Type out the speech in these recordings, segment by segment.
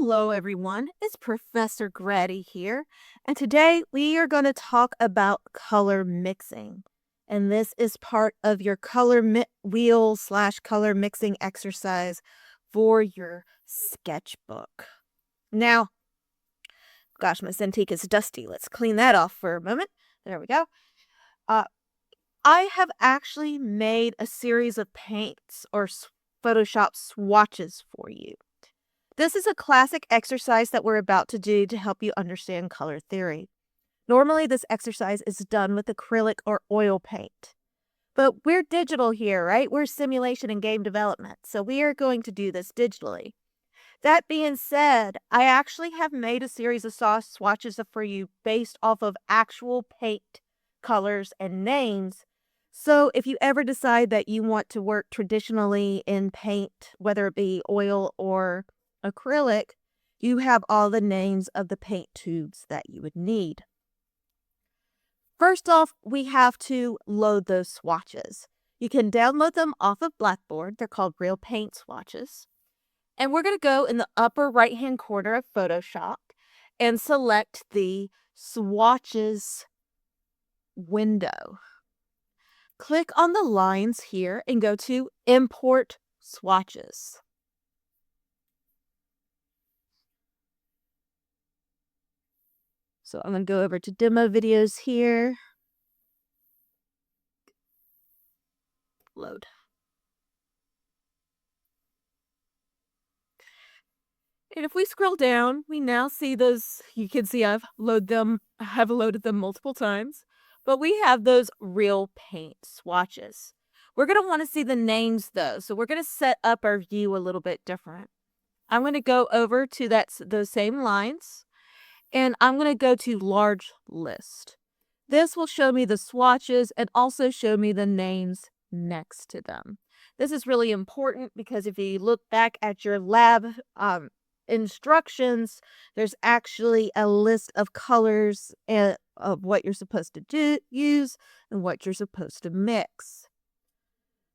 Hello, everyone. It's Professor Grady here, and today we are going to talk about color mixing. And this is part of your wheel slash color mixing exercise for your sketchbook. Now, gosh, my Cintiq is dusty. Let's clean that off for a moment. There we go. Uh, I have actually made a series of paints or Photoshop swatches for you. This is a classic exercise that we're about to do to help you understand color theory. Normally, this exercise is done with acrylic or oil paint. But we're digital here, right? We're simulation and game development, so we are going to do this digitally. That being said, I actually have made a series of swatches for you based off of actual paint colors and names. So if you ever decide that you want to work traditionally in paint, whether it be oil or acrylic, you have all the names of the paint tubes that you would need. First off, we have to load those swatches. You can download them off of Blackboard. They're called Real Paint Swatches. And we're going to go in the upper right-hand corner of Photoshop and select the Swatches window. Click on the lines here and go to Import Swatches. So I'm going to go over to demo videos here. Load. And if we scroll down, we now see those. You can see I've loaded them multiple times, but we have those real paint swatches. We're going to want to see the names though, so we're going to set up our view a little bit different. I'm going to go over to those same lines, and I'm going to go to Large List. This will show me the swatches and also show me the names next to them. This is really important because if you look back at your lab instructions, there's actually a list of colors of what you're supposed to use and what you're supposed to mix.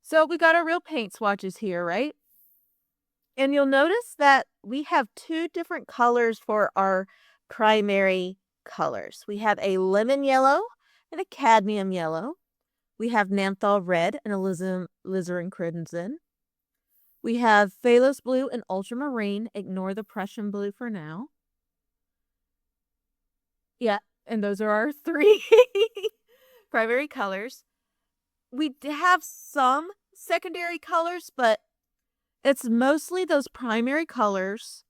So we got our real paint swatches here, right? And you'll notice that we have two different colors for our primary colors. We have a lemon yellow and a cadmium yellow. We have Nanthal red and alizarin crimson. We have phthalo blue and ultramarine. Ignore the Prussian blue for now. Yeah, and those are our three primary colors. We have some secondary colors, but it's mostly those primary colors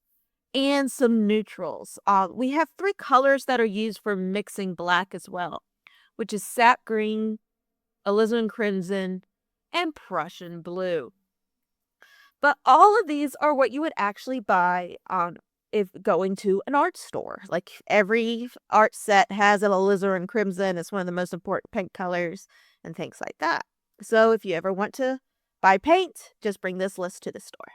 and some neutrals. We have three colors that are used for mixing black as well, which is sap green, alizarin crimson, and Prussian blue. But all of these are what you would actually buy if going to an art store. Like every art set has an alizarin crimson. It's one of the most important paint colors and things like that. So if you ever want to buy paint, just bring this list to the store.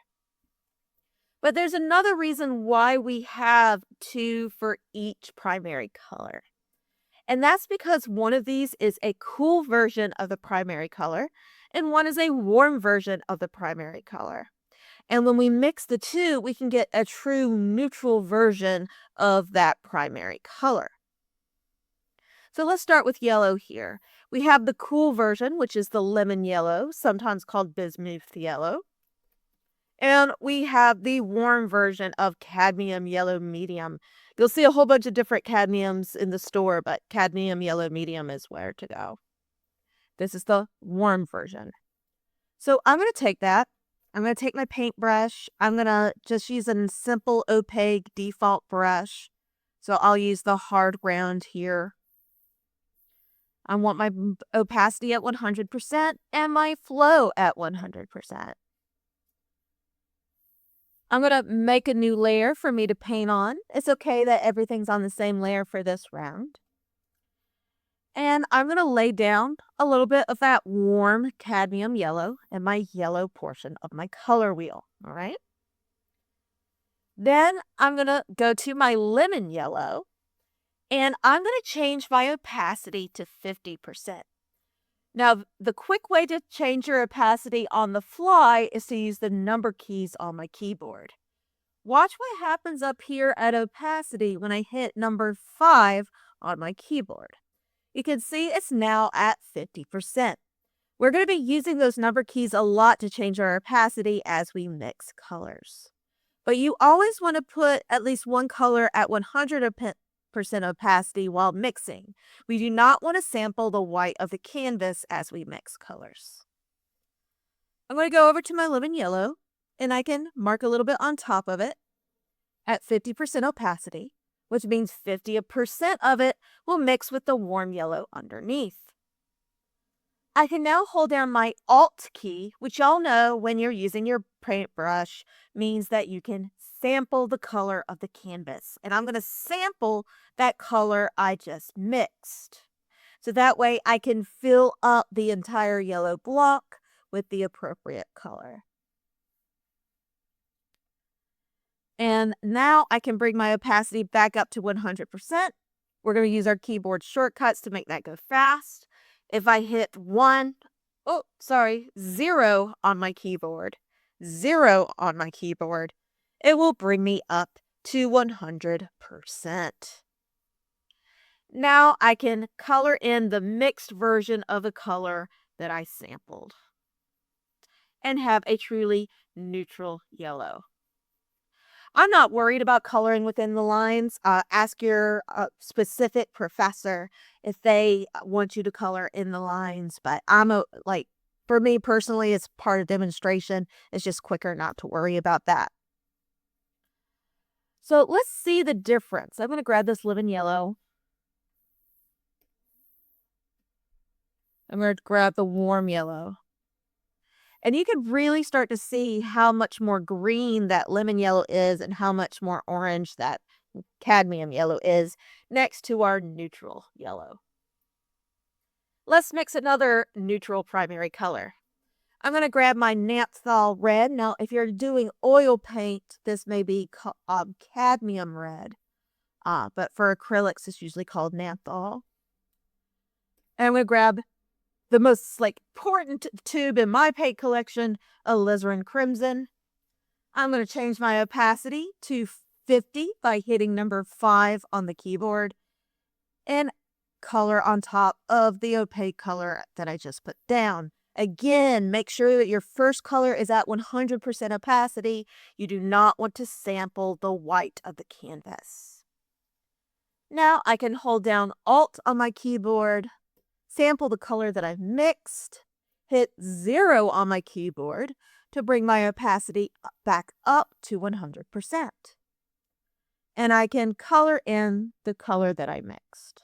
But there's another reason why we have two for each primary color. And that's because one of these is a cool version of the primary color and one is a warm version of the primary color. And when we mix the two, we can get a true neutral version of that primary color. So let's start with yellow here. We have the cool version, which is the lemon yellow, sometimes called bismuth yellow. And we have the warm version of cadmium yellow medium. You'll see a whole bunch of different cadmiums in the store, but cadmium yellow medium is where to go. This is the warm version. So I'm going to take that. I'm going to take my paintbrush. I'm going to just use a simple opaque default brush. So I'll use the hard ground here. I want my opacity at 100% and my flow at 100%. I'm going to make a new layer for me to paint on. It's okay that everything's on the same layer for this round. And I'm going to lay down a little bit of that warm cadmium yellow in my yellow portion of my color wheel, all right? Then I'm going to go to my lemon yellow, and I'm going to change my opacity to 50%. Now, the quick way to change your opacity on the fly is to use the number keys on my keyboard. Watch what happens up here at opacity when I hit number 5 on my keyboard. You can see it's now at 50%. We're going to be using those number keys a lot to change our opacity as we mix colors. But you always want to put at least one color at 100% opacity while mixing. We do not want to sample the white of the canvas as we mix colors. I'm going to go over to my lemon yellow, and I can mark a little bit on top of it at 50% opacity, which means 50% of it will mix with the warm yellow underneath. I can now hold down my Alt key, which y'all know when you're using your paintbrush means that you can sample the color of the canvas. And I'm going to sample that color I just mixed. So that way I can fill up the entire yellow block with the appropriate color. And now I can bring my opacity back up to 100%. We're going to use our keyboard shortcuts to make that go fast. If I hit 0 on my keyboard, 0 on my keyboard, it will bring me up to 100%. Now I can color in the mixed version of a color that I sampled and have a truly neutral yellow. I'm not worried about coloring within the lines. Ask your specific professor if they want you to color in the lines. But for me personally, it's part of demonstration. It's just quicker not to worry about that. So let's see the difference. I'm going to grab this lemon yellow. I'm going to grab the warm yellow. And you can really start to see how much more green that lemon yellow is and how much more orange that cadmium yellow is next to our neutral yellow. Let's mix another neutral primary color. I'm going to grab my Naphthol red. Now, if you're doing oil paint, this may be cadmium red. But for acrylics, it's usually called Naphthol. And I'm going to grab the most important tube in my paint collection, alizarin crimson. I'm going to change my opacity to 50 by hitting number 5 on the keyboard and color on top of the opaque color that I just put down. Again, make sure that your first color is at 100% opacity. You do not want to sample the white of the canvas. Now I can hold down Alt on my keyboard, sample the color that I've mixed, hit 0 on my keyboard to bring my opacity back up to 100%. And I can color in the color that I mixed.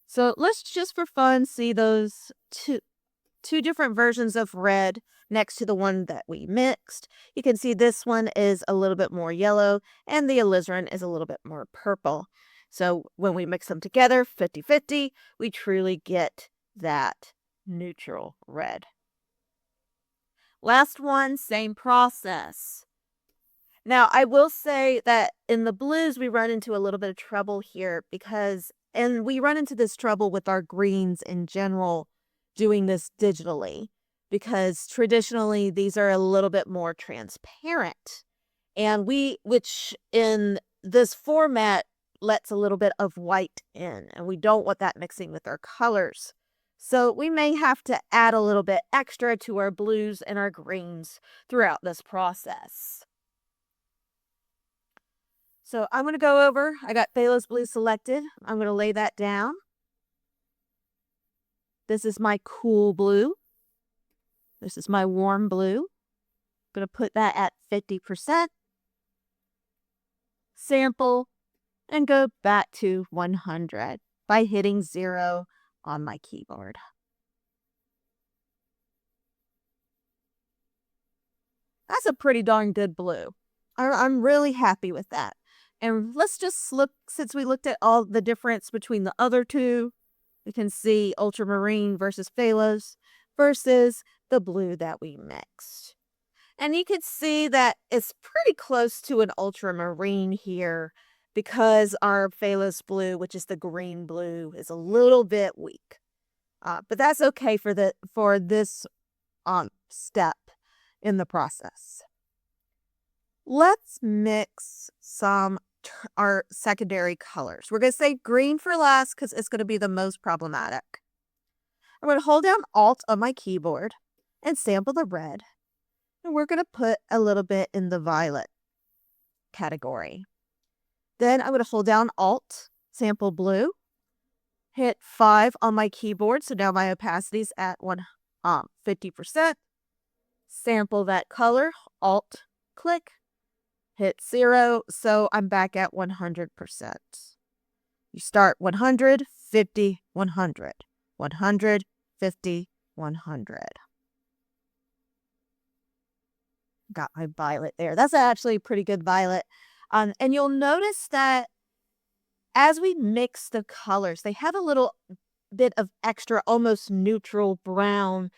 So let's just for fun see those two different versions of red next to the one that we mixed. You can see this one is a little bit more yellow and the alizarin is a little bit more purple. So when we mix them together, 50-50, we truly get that neutral red. Last one, same process. Now, I will say that in the blues, we run into a little bit of trouble here and we run into this trouble with our greens in general doing this digitally, because traditionally these are a little bit more transparent, and which in this format lets a little bit of white in, and we don't want that mixing with our colors. So we may have to add a little bit extra to our blues and our greens throughout this process. So I'm going to go over, I got Phthalo's blue selected. I'm going to lay that down. This is my cool blue. This is my warm blue. I'm going to put that at 50%. Sample and go back to 100 by hitting 0 on my keyboard. That's a pretty darn good blue. I'm really happy with that. And let's just look, since we looked at all the difference between the other two, we can see ultramarine versus Phthalo's versus the blue that we mixed. And you can see that it's pretty close to an ultramarine here because our phthalo blue, which is the green blue, is a little bit weak. But that's okay for this step in the process. Let's mix our secondary colors. We're going to say green for last because it's going to be the most problematic. I'm going to hold down Alt on my keyboard and sample the red. And we're going to put a little bit in the violet category. Then I'm going to hold down Alt, sample blue, hit 5 on my keyboard. So now my opacity is at 50%. Sample that color, Alt, click, hit 0. So I'm back at 100%. You start 100, 50, 100, 100, 50, 100. Got my violet there. That's actually a pretty good violet. And you'll notice that as we mix the colors, they have a little bit of extra, almost neutral brown,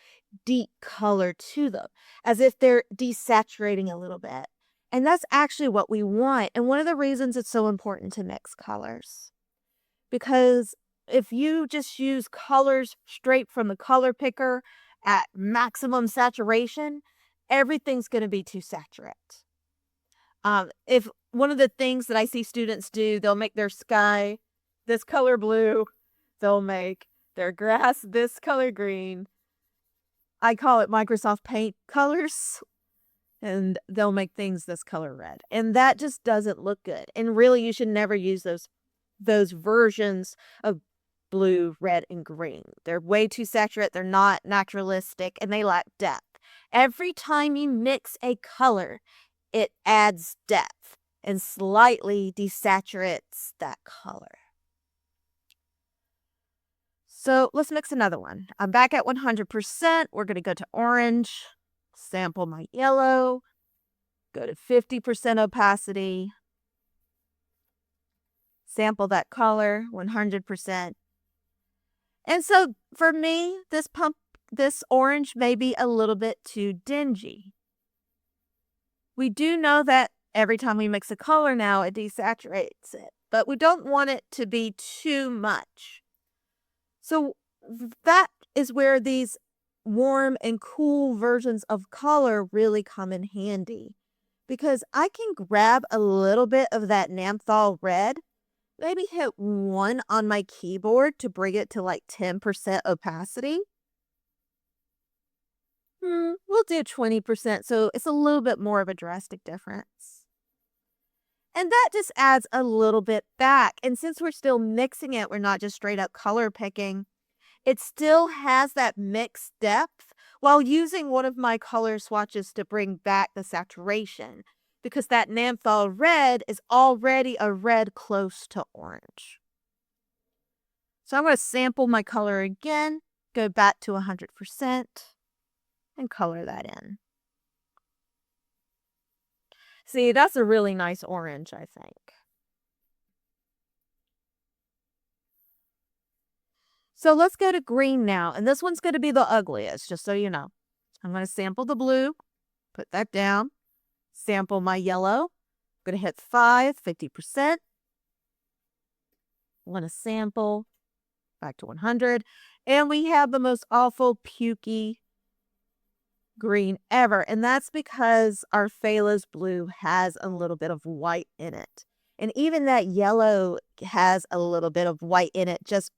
deep color to them, as if they're desaturating a little bit. And that's actually what we want. And one of the reasons it's so important to mix colors, because if you just use colors straight from the color picker at maximum saturation, everything's going to be too saturate. If one of the things that I see students do, they'll make their sky this color blue, they'll make their grass this color green. I call it Microsoft Paint colors, and they'll make things this color red. And that just doesn't look good. And really, you should never use those versions of blue, red, and green. They're way too saturated, they're not naturalistic, and they lack depth. Every time you mix a color, it adds depth and slightly desaturates that color. So let's mix another one. I'm back at 100%. We're going to go to orange, sample my yellow, go to 50% opacity, sample that color, 100%. And so for me, this orange may be a little bit too dingy. We do know that every time we mix a color now, it desaturates it, but we don't want it to be too much. So that is where these warm and cool versions of color really come in handy, because I can grab a little bit of that Namthal red, maybe hit 1 on my keyboard to bring it to like 10% opacity. We'll do 20%, so it's a little bit more of a drastic difference. And that just adds a little bit back. And since we're still mixing it, we're not just straight up color picking. It still has that mixed depth while using one of my color swatches to bring back the saturation, because that Namthal red is already a red close to orange. So I'm going to sample my color again, go back to 100%, and color that in. See, that's a really nice orange, I think. So let's go to green now, and this one's going to be the ugliest, just so you know. I'm going to sample the blue, put that down, sample my yellow. I'm going to hit 5, 50%. I'm going to sample back to 100, and we have the most awful pukey green ever, and that's because our Phthalo blue has a little bit of white in it. And even that yellow has a little bit of white in it just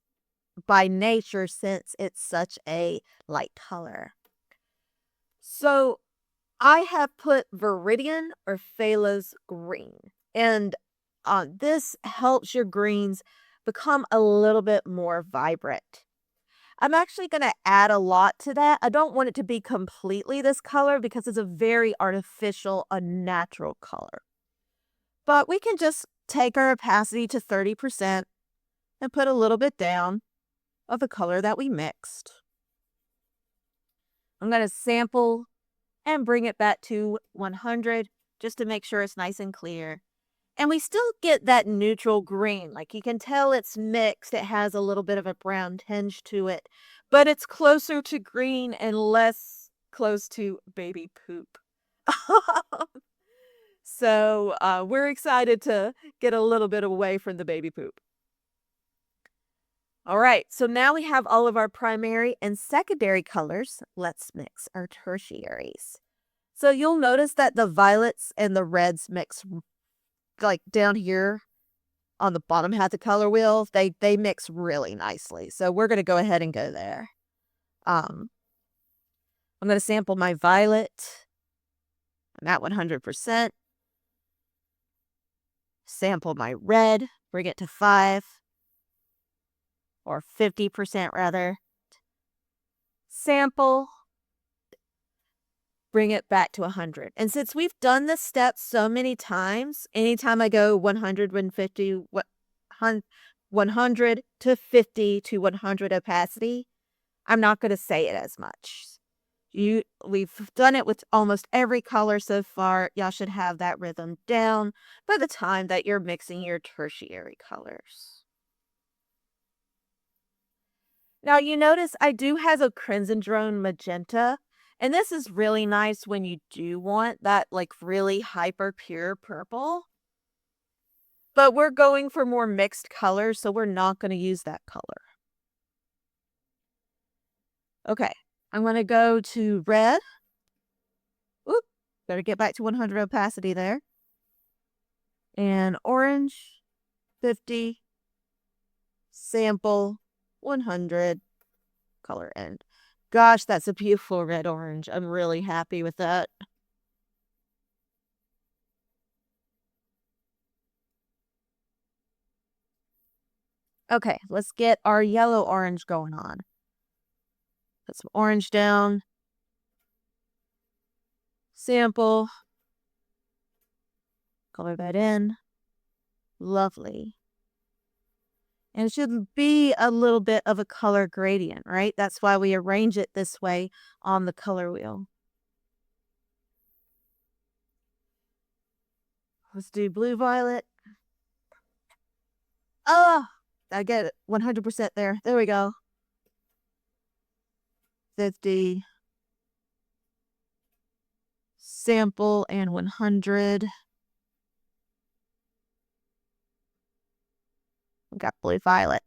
by nature, since it's such a light color. So I have put Viridian or Phthalo green, and this helps your greens become a little bit more vibrant. I'm actually going to add a lot to that. I don't want it to be completely this color because it's a very artificial, unnatural color. But we can just take our opacity to 30% and put a little bit down of the color that we mixed. I'm going to sample and bring it back to 100 just to make sure it's nice and clear. And we still get that neutral green. Like, you can tell it's mixed. It has a little bit of a brown tinge to it, but it's closer to green and less close to baby poop. So we're excited to get a little bit away from the baby poop. All right, so now we have all of our primary and secondary colors. Let's mix our tertiaries. So you'll notice that the violets and the reds mix like down here on the bottom half of the color wheel. They mix really nicely. So we're going to go ahead and go there. I'm going to sample my violet. I'm at 100%. Sample my red, bring it to 5 or 50% rather. Sample, bring it back to 100. And since we've done this step so many times, anytime I go 100, 150, 100 to 50 to 100 opacity, I'm not going to say it as much. We've done it with almost every color so far. Y'all should have that rhythm down by the time that you're mixing your tertiary colors. Now you notice I do have a Crimson Drone Magenta, and this is really nice when you do want that like really hyper pure purple. But we're going for more mixed colors, so we're not going to use that color. Okay, I'm going to go to red. Oop, better get back to 100 opacity there. And orange, 50, sample, 100, color end. Gosh, that's a beautiful red orange. I'm really happy with that. Okay, let's get our yellow orange going on. Put some orange down. Sample. Color that in. Lovely. And it should be a little bit of a color gradient, right? That's why we arrange it this way on the color wheel. Let's do blue violet. Oh, I get it. 100% there. There we go. 50. Sample and 100. We got blue violet.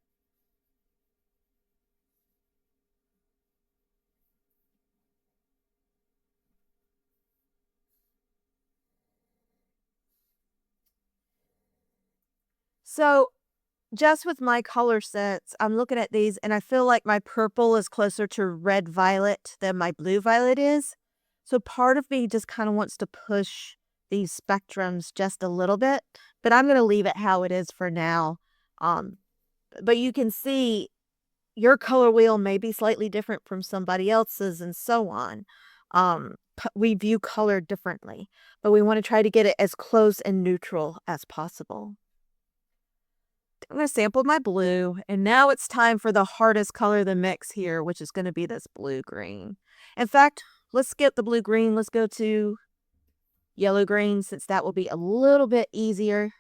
So just with my color sets, I'm looking at these and I feel like my purple is closer to red violet than my blue violet is. So part of me just kind of wants to push these spectrums just a little bit, but I'm going to leave it how it is for now. But you can see your color wheel may be slightly different from somebody else's and so on. We view color differently, but we want to try to get it as close and neutral as possible. I'm going to sample my blue, and now it's time for the hardest color of the mix here, which is going to be this blue-green. In fact, let's skip the blue-green. Let's go to yellow-green, since that will be a little bit easier.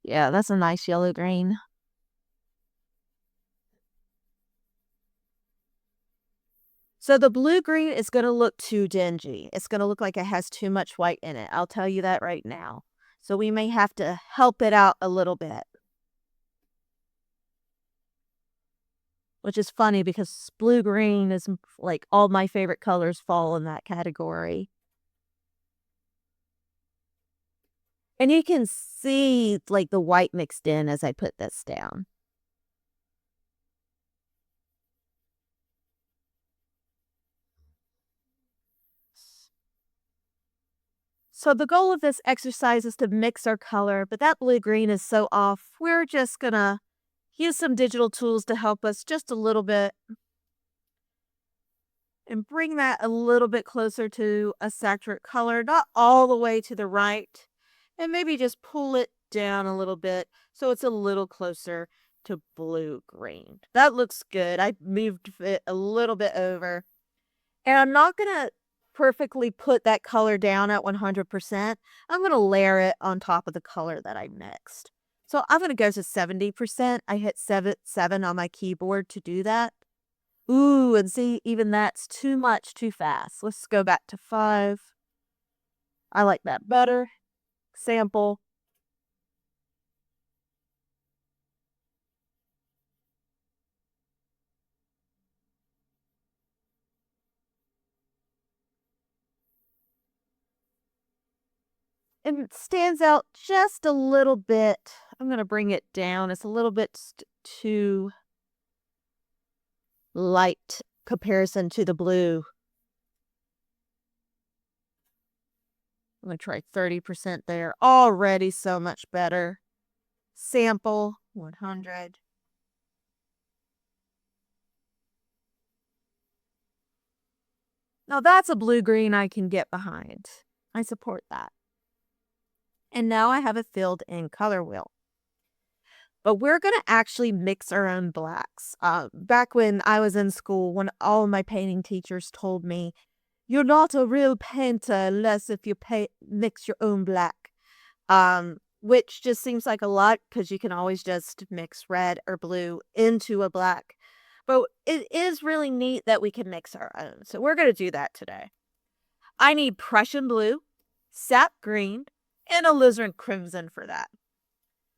Yeah, that's a nice yellow-green. So the blue-green is going to look too dingy. It's going to look like it has too much white in it. I'll tell you that right now. So we may have to help it out a little bit. Which is funny because blue-green is like all my favorite colors fall in that category. And you can see like the white mixed in as I put this down. So the goal of this exercise is to mix our color, but that blue-green is so off. We're just gonna use some digital tools to help us just a little bit and bring that a little bit closer to a saturate color, not all the way to the right, and maybe just pull it down a little bit so it's a little closer to blue-green. That looks good. I moved it a little bit over. And I'm not going to perfectly put that color down at 100%. I'm going to layer it on top of the color that I mixed. So I'm going to go to 70%. I hit 7 on my keyboard to do that. Ooh, and see, even that's too much too fast. Let's go back to 5. I like that better. Sample. And it stands out just a little bit. I'm going to bring it down. It's a little bit too light comparison to the blue. I'm going to try 30% there. Already so much better. Sample 100. Now that's a blue-green I can get behind. I support that. And now I have it filled in color wheel. But we're going to actually mix our own blacks. Back when I was in school, when all of my painting teachers told me, you're not a real painter unless if you mix your own black. Which just seems like a lot because you can always just mix red or blue into a black. But it is really neat that we can mix our own. So we're going to do that today. I need Prussian blue, sap green, and alizarin crimson for that.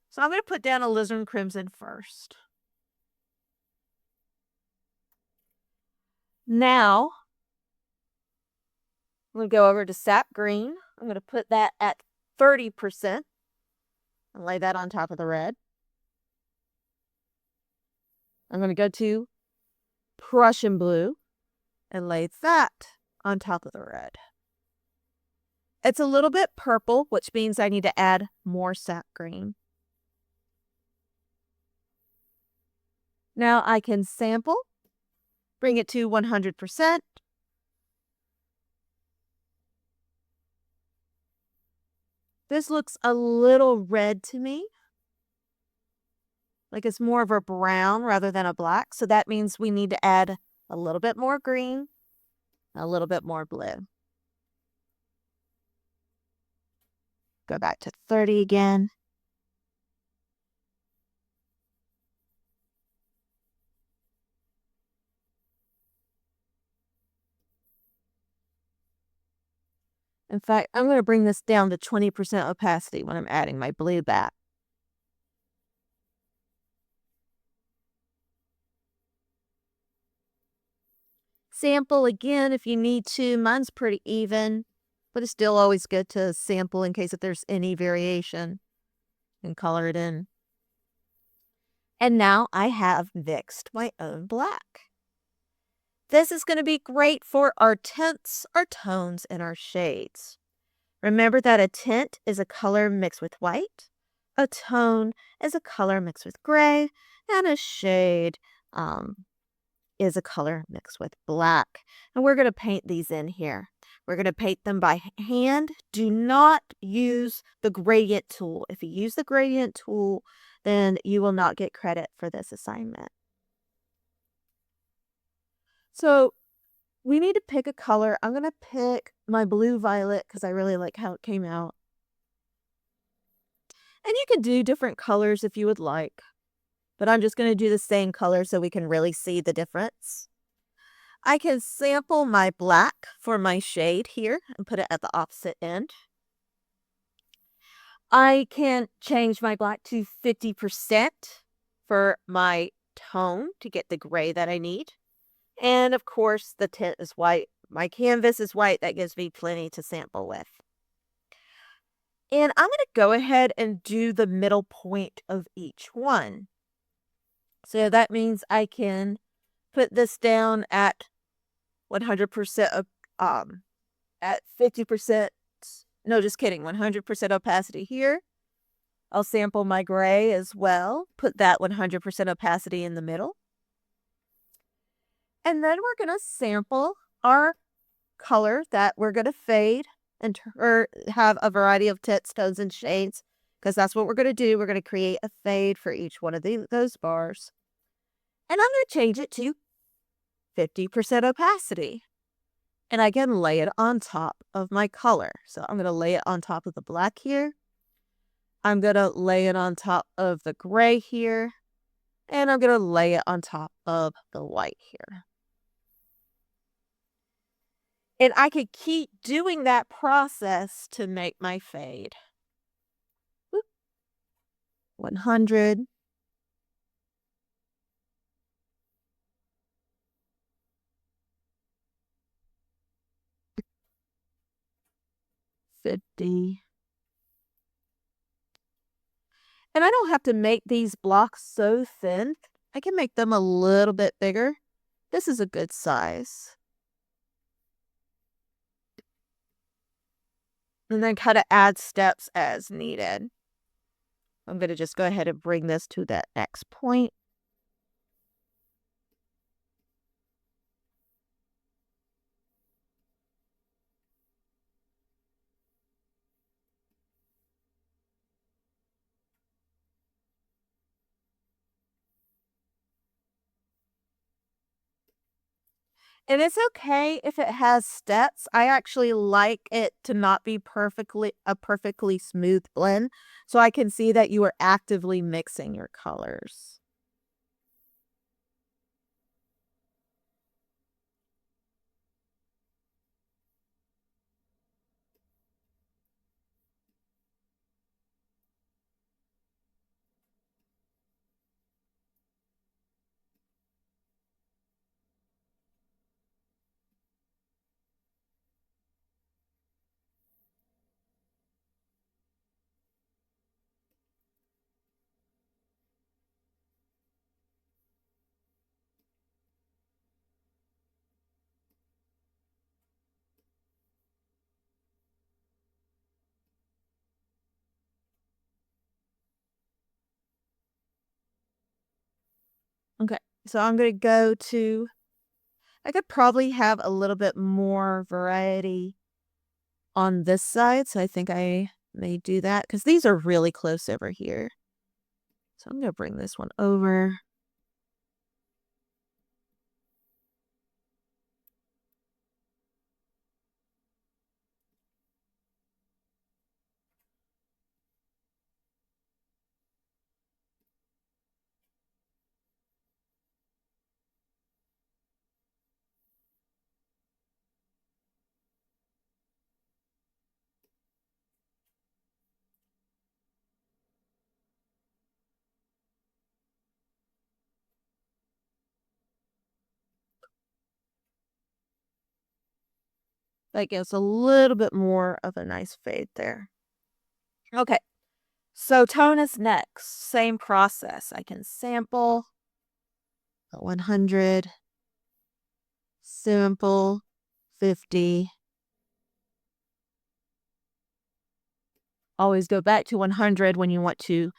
So I'm going to put down alizarin crimson first. Now, I'm going to go over to sap green. I'm going to put that at 30% and lay that on top of the red. I'm going to go to Prussian blue and lay that on top of the red. It's a little bit purple, which means I need to add more sap green. Now I can sample, bring it to 100%. This looks a little red to me. Like it's more of a brown rather than a black. So that means we need to add a little bit more green, a little bit more blue. Go back to 30 again. In fact, I'm going to bring this down to 20% opacity when I'm adding my blue back. Sample again if you need to. Mine's pretty even, but it's still always good to sample in case if there's any variation and color it in. And now I have mixed my own black. This is going to be great for our tints, our tones, and our shades. Remember that a tint is a color mixed with white, a tone is a color mixed with gray, and a shade is a color mixed with black. And we're going to paint these in here. We're going to paint them by hand. Do not use the gradient tool. If you use the gradient tool, then you will not get credit for this assignment. So we need to pick a color. I'm going to pick my blue violet because I really like how it came out. And you can do different colors if you would like. But I'm just going to do the same color so we can really see the difference. I can sample my black for my shade here and put it at the opposite end. I can change my black to 50% for my tone to get the gray that I need. And of course, the tint is white. My canvas is white. That gives me plenty to sample with. And I'm going to go ahead and do the middle point of each one. So that means I can put this down at 100% at 50%. No, just kidding. 100% opacity here. I'll sample my gray as well. Put that 100% opacity in the middle. And then we're going to sample our color that we're going to fade and or have a variety of tints, tones, and shades, because that's what we're going to do. We're going to create a fade for each one of those bars. And I'm going to change it to 50% opacity. And I can lay it on top of my color. So I'm going to lay it on top of the black here. I'm going to lay it on top of the gray here. And I'm going to lay it on top of the white here. And I could keep doing that process to make my fade. Whoop. 100. 50. And I don't have to make these blocks so thin. I can make them a little bit bigger. This is a good size. And then kind of add steps as needed. I'm going to just go ahead and bring this to that next point. And it's okay if it has steps. I actually like it to not be perfectly smooth blend, so I can see that you are actively mixing your colors. Okay, so I'm gonna go to I could probably have a little bit more variety on this side, so I think I may do that because these are really close over here. So I'm gonna bring this one over. That gives a little bit more of a nice fade there. Okay, so tone is next. Same process. I can sample 100, sample 50. Always go back to 100 when you want to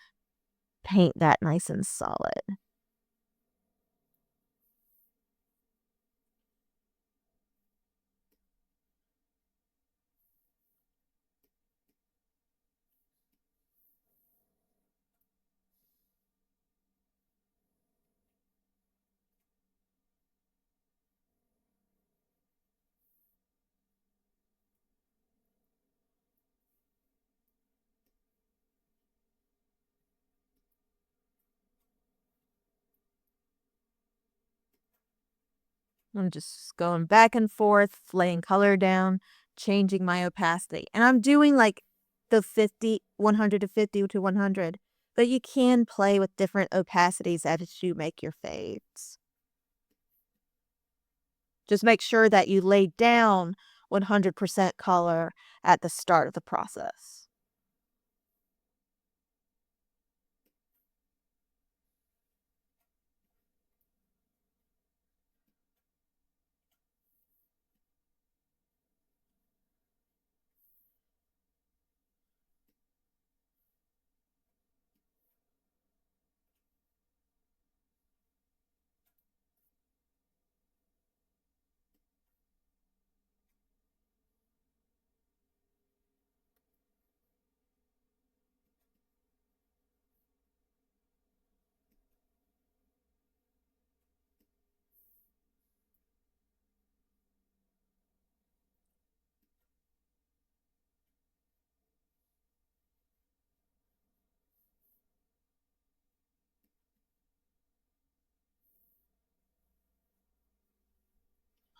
paint that nice and solid. I'm just going back and forth, laying color down, changing my opacity. And I'm doing like the 50, 100 to 50 to 100. But you can play with different opacities as you make your fades. Just make sure that you lay down 100% color at the start of the process.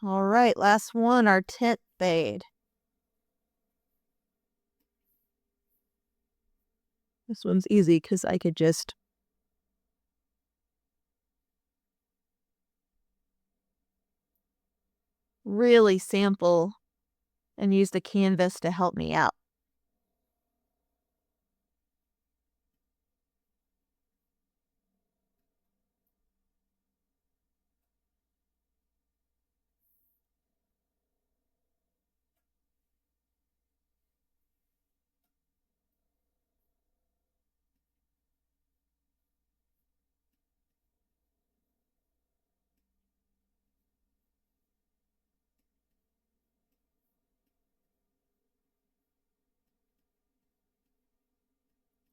All right, last one, our tint fade. This one's easy because I could just really sample and use the canvas to help me out.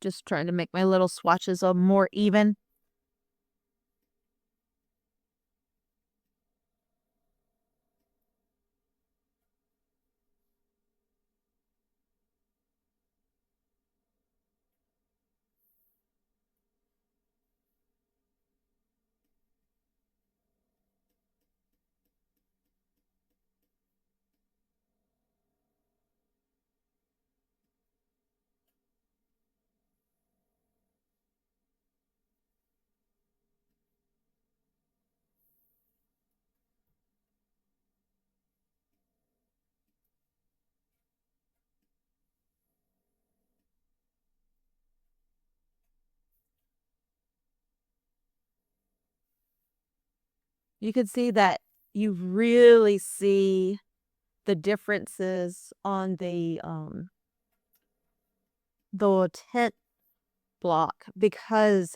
Just trying to make my little swatches a more even. You can see that you really see the differences on the tint block because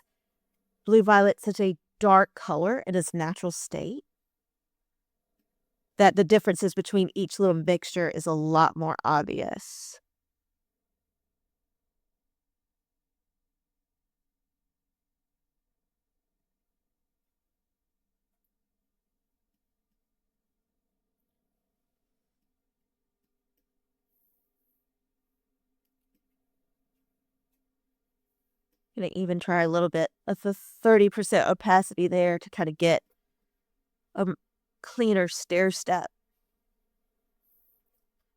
blue violet's such a dark color in its natural state that the differences between each little mixture is a lot more obvious. Gonna even try a little bit of the 30% opacity there to kind of get a cleaner stair step.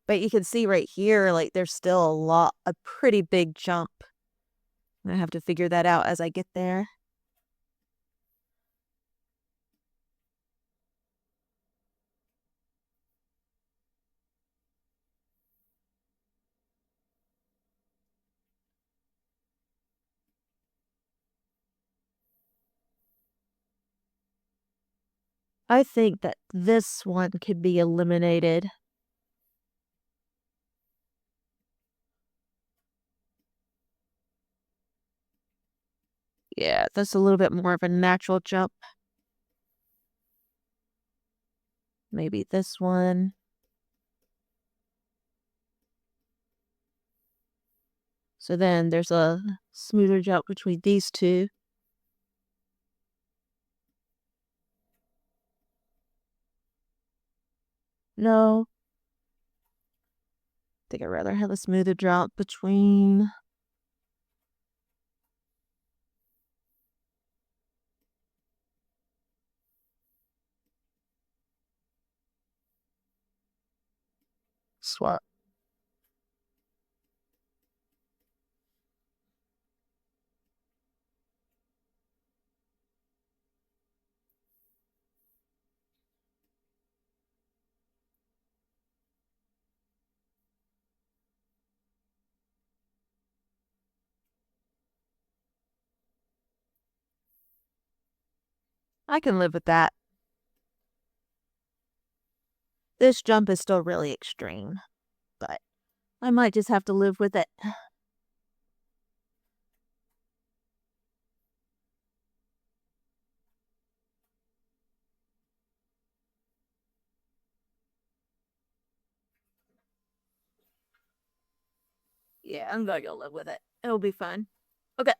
But you can see right here, like there's still a pretty big jump. I have to figure that out as I get there. I think that this one could be eliminated. Yeah, that's a little bit more of a natural jump. Maybe this one. So then there's a smoother jump between these two. No. I think I'd rather have a smoother jump between. Swap. I can live with that. This jump is still really extreme, but I might just have to live with it. Yeah, I'm gonna live with it. It'll be fun. Okay.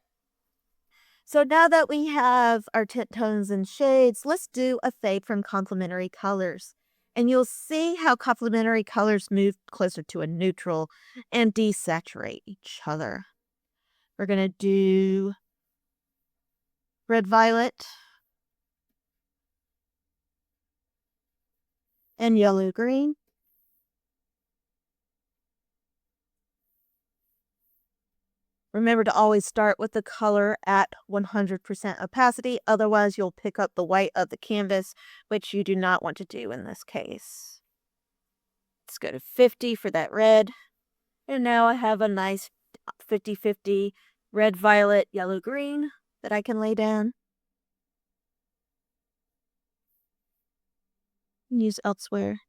So now that we have our tint tones and shades, let's do a fade from complementary colors. And you'll see how complementary colors move closer to a neutral and desaturate each other. We're going to do red violet and yellow green. Remember to always start with the color at 100% opacity, otherwise you'll pick up the white of the canvas, which you do not want to do in this case. Let's go to 50 for that red. And now I have a nice 50-50 red, violet, yellow, green that I can lay down and use elsewhere.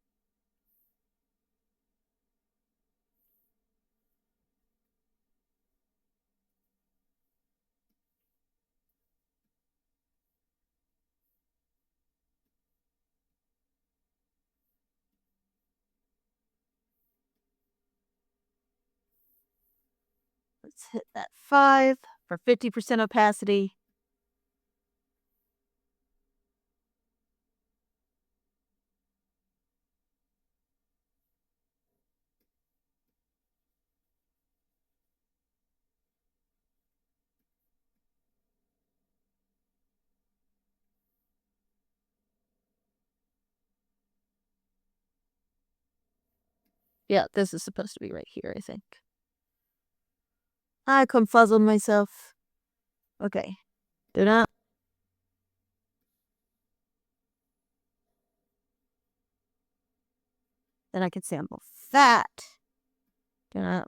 Let's hit that 5 for 50% opacity. Yeah, this is supposed to be right here, I think. I confuzzled myself. Okay. Do not. Then I can sample that. Do not.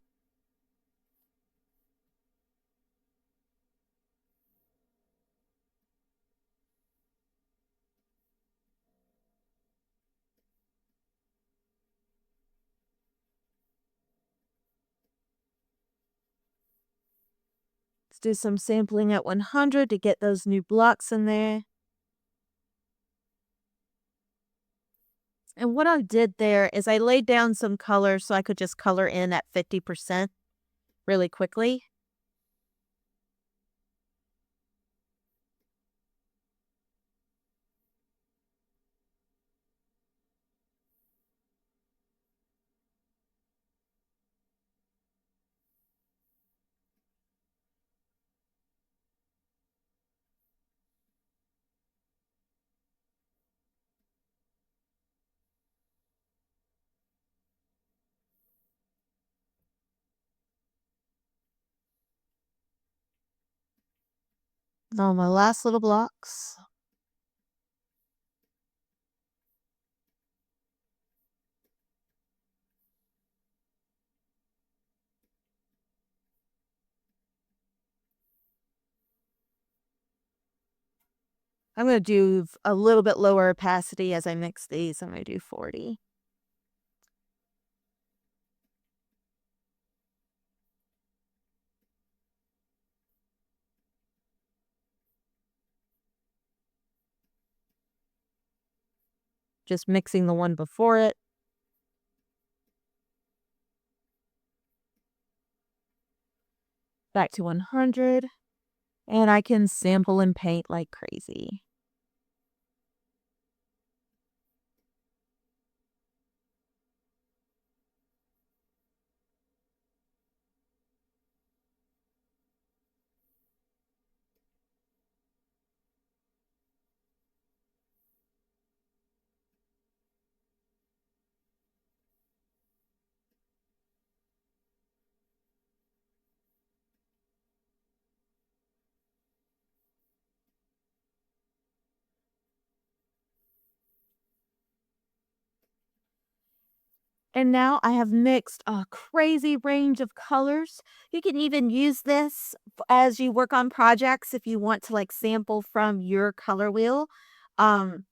Let's do some sampling at 100 to get those new blocks in there. And what I did there is I laid down some color so I could just color in at 50% really quickly. Now my last little blocks. I'm going to do a little bit lower opacity as I mix these. I'm going to do 40. Just mixing the one before it. Back to 100. And I can sample and paint like crazy. And now I have mixed a crazy range of colors. You can even use this as you work on projects if you want to like sample from your color wheel. Um,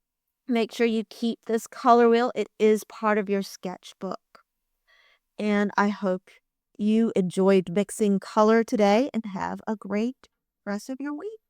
Make sure you keep this color wheel. It is part of your sketchbook. And I hope you enjoyed mixing color today and have a great rest of your week.